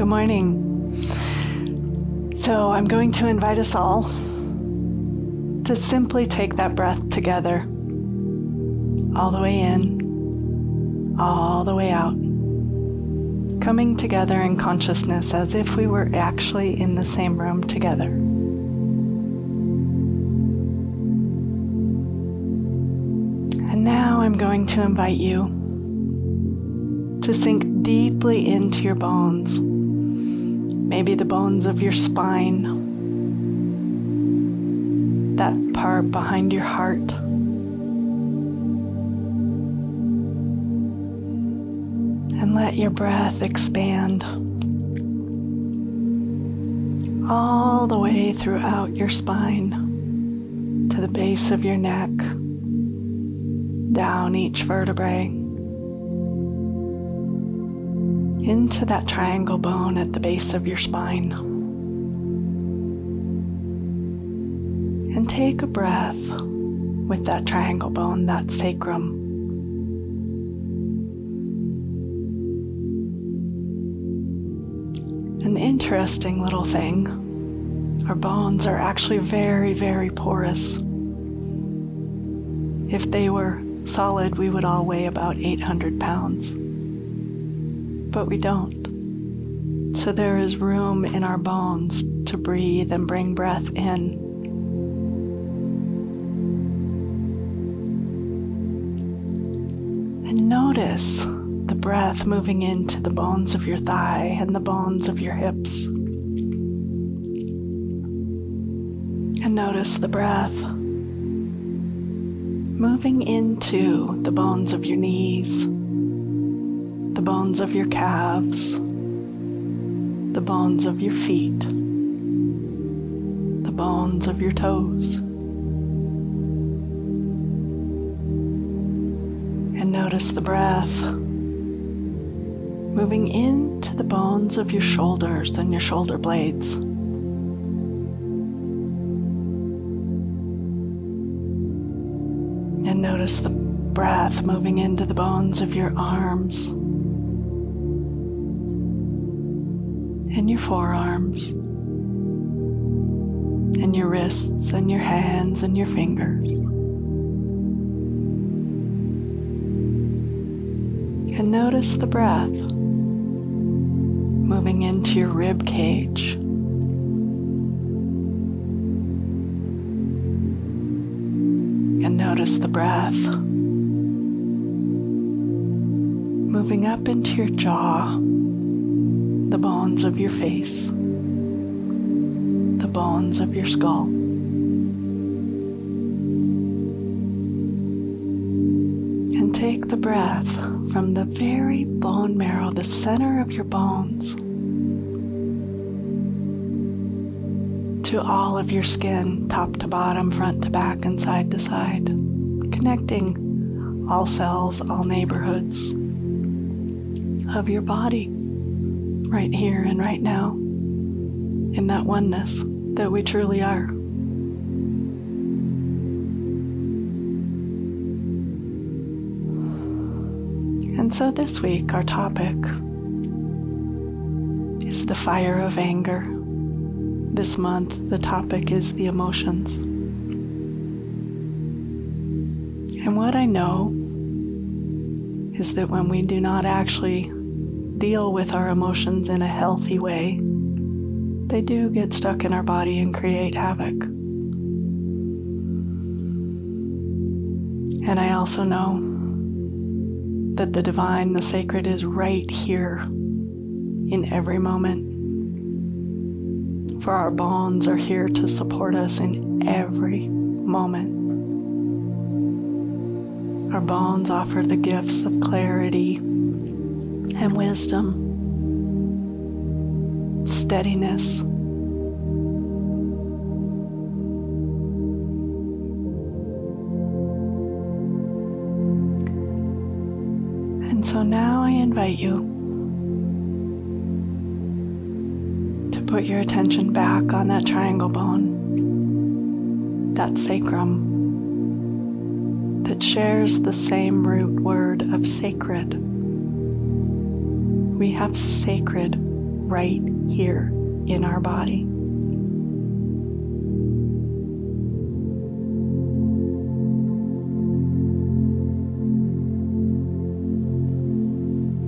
Good morning. So I'm going to invite us all to simply take that breath together, all the way in, all the way out, coming together in consciousness as if we were actually in the same room together. And now I'm going to invite you to sink deeply into your bones, maybe the bones of your spine, that part behind your heart. And let your breath expand all the way throughout your spine to the base of your neck, down each vertebrae, into that triangle bone at the base of your spine. And take a breath with that triangle bone, that sacrum. An interesting little thing, our bones are actually very, very porous. If they were solid, we would all weigh about 800 pounds. But we don't. So there is room in our bones to breathe and bring breath in. And notice the breath moving into the bones of your thigh and the bones of your hips. And notice the breath moving into the bones of your knees, the bones of your calves, the bones of your feet, the bones of your toes. And notice the breath moving into the bones of your shoulders and your shoulder blades. And notice the breath moving into the bones of your arms and your forearms and your wrists and your hands and your fingers. And notice the breath moving into your rib cage. And notice the breath moving up into your jaw, the bones of your face, the bones of your skull. And take the breath from the very bone marrow, the center of your bones, to all of your skin, top to bottom, front to back, and side to side, connecting all cells, all neighborhoods of your body, right here and right now, in that oneness that we truly are. And so this week, our topic is the fire of anger. This month, the topic is the emotions. And what I know is that when we do not actually deal with our emotions in a healthy way, they do get stuck in our body and create havoc. And I also know that the divine, the sacred, is right here in every moment. For our bones are here to support us in every moment. Our bones offer the gifts of clarity and wisdom, steadiness, and so now I invite you to put your attention back on that triangle bone, that sacrum, that shares the same root word of sacred. We have sacred right here in our body.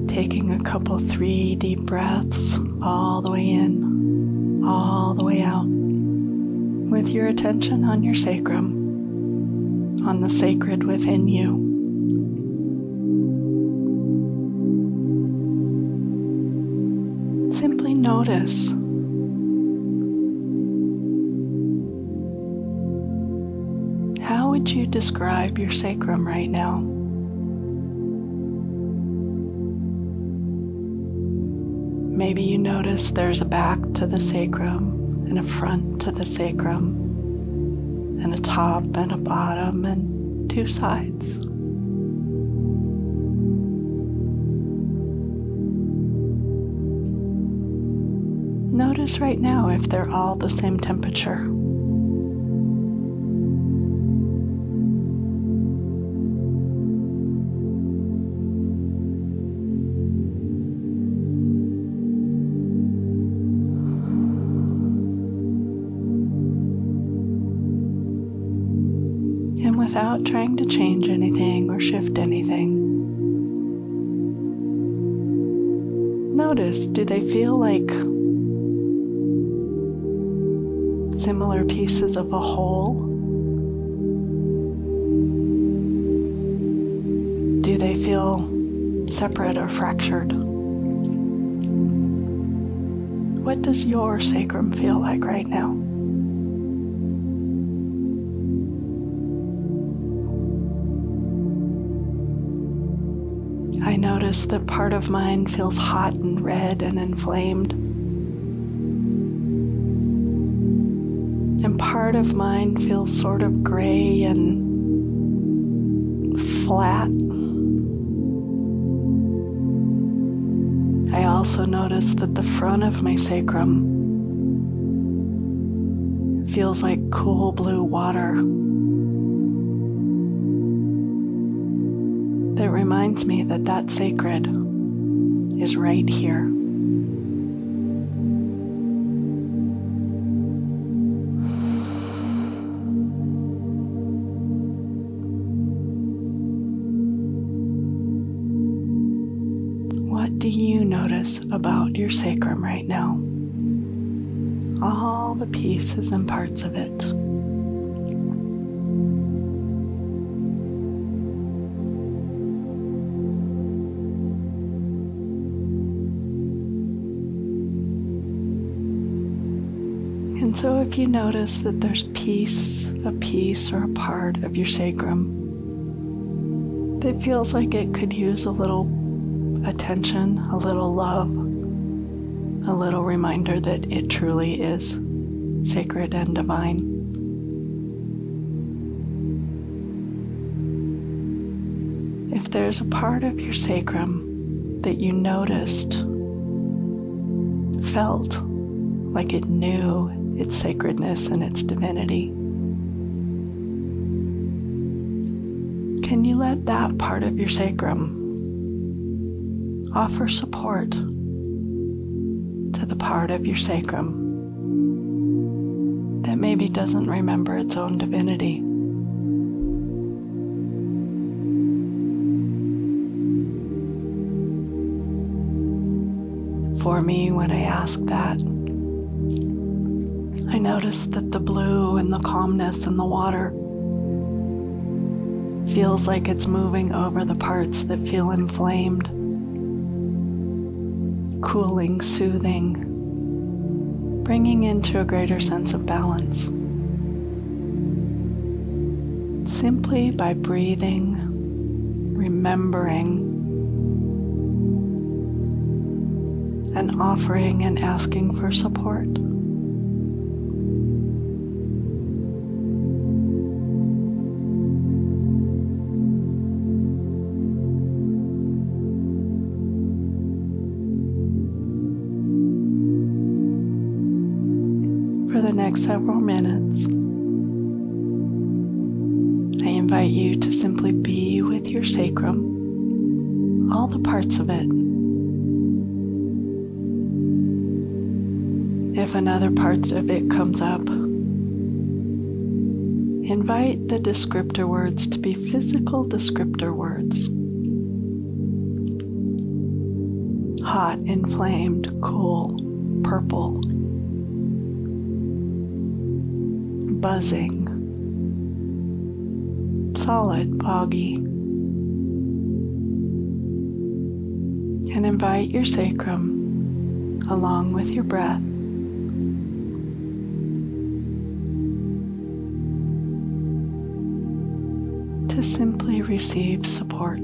Taking a couple 3 deep breaths all the way in, all the way out, with your attention on your sacrum, on the sacred within you. Simply notice. How would you describe your sacrum right now? Maybe you notice there's a back to the sacrum and a front to the sacrum and a top and a bottom and 2 sides. Notice right now if they're all the same temperature. And without trying to change anything or shift anything, notice, do they feel like similar pieces of a whole? Do they feel separate or fractured? What does your sacrum feel like right now? I notice that part of mine feels hot and red and inflamed. And part of mine feels sort of gray and flat. I also notice that the front of my sacrum feels like cool blue water. That reminds me that that sacred is right here. What do you notice about your sacrum right now? All the pieces and parts of it. And so if you notice that there's a piece or a part of your sacrum that feels like it could use a little attention, a little love, a little reminder that it truly is sacred and divine, if there's a part of your sacrum that you noticed, felt like it knew its sacredness and its divinity, can you let that part of your sacrum offer support to the part of your sacrum that maybe doesn't remember its own divinity? For me, when I ask that, I notice that the blue and the calmness in the water feels like it's moving over the parts that feel inflamed, cooling, soothing, bringing into a greater sense of balance. Simply by breathing, remembering, and offering and asking for support. For the next several minutes, I invite you to simply be with your sacrum, all the parts of it. If another part of it comes up, invite the descriptor words to be physical descriptor words. Hot, inflamed, cool, purple, buzzing, solid, foggy. And invite your sacrum, along with your breath, to simply receive support.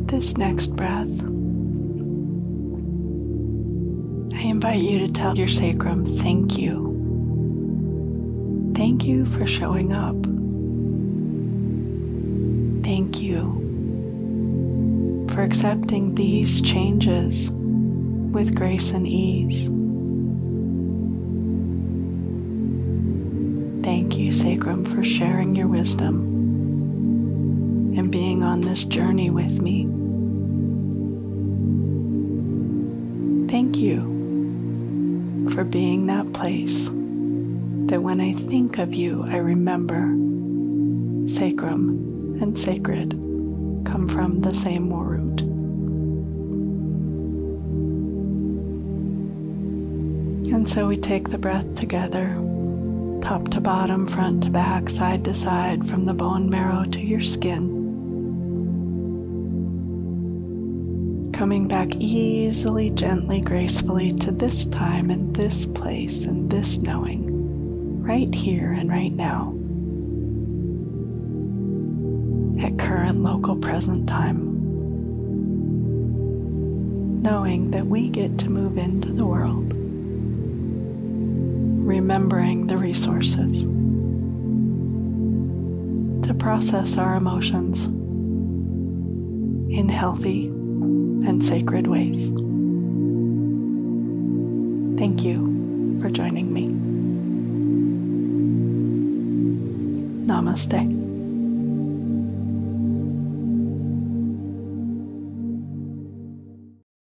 This next breath, I invite you to tell your sacrum, thank you. Thank you for showing up. Thank you for accepting these changes with grace and ease. Thank you, sacrum, for sharing your wisdom and being on this journey with me. Thank you for being that place that when I think of you, I remember sacrum and sacred come from the same root. And so we take the breath together, top to bottom, front to back, side to side, from the bone marrow to your skin. Coming back easily, gently, gracefully to this time and this place and this knowing, right here and right now, at current local present time, knowing that we get to move into the world, remembering the resources to process our emotions in healthy and sacred ways. Thank you for joining me. Namaste.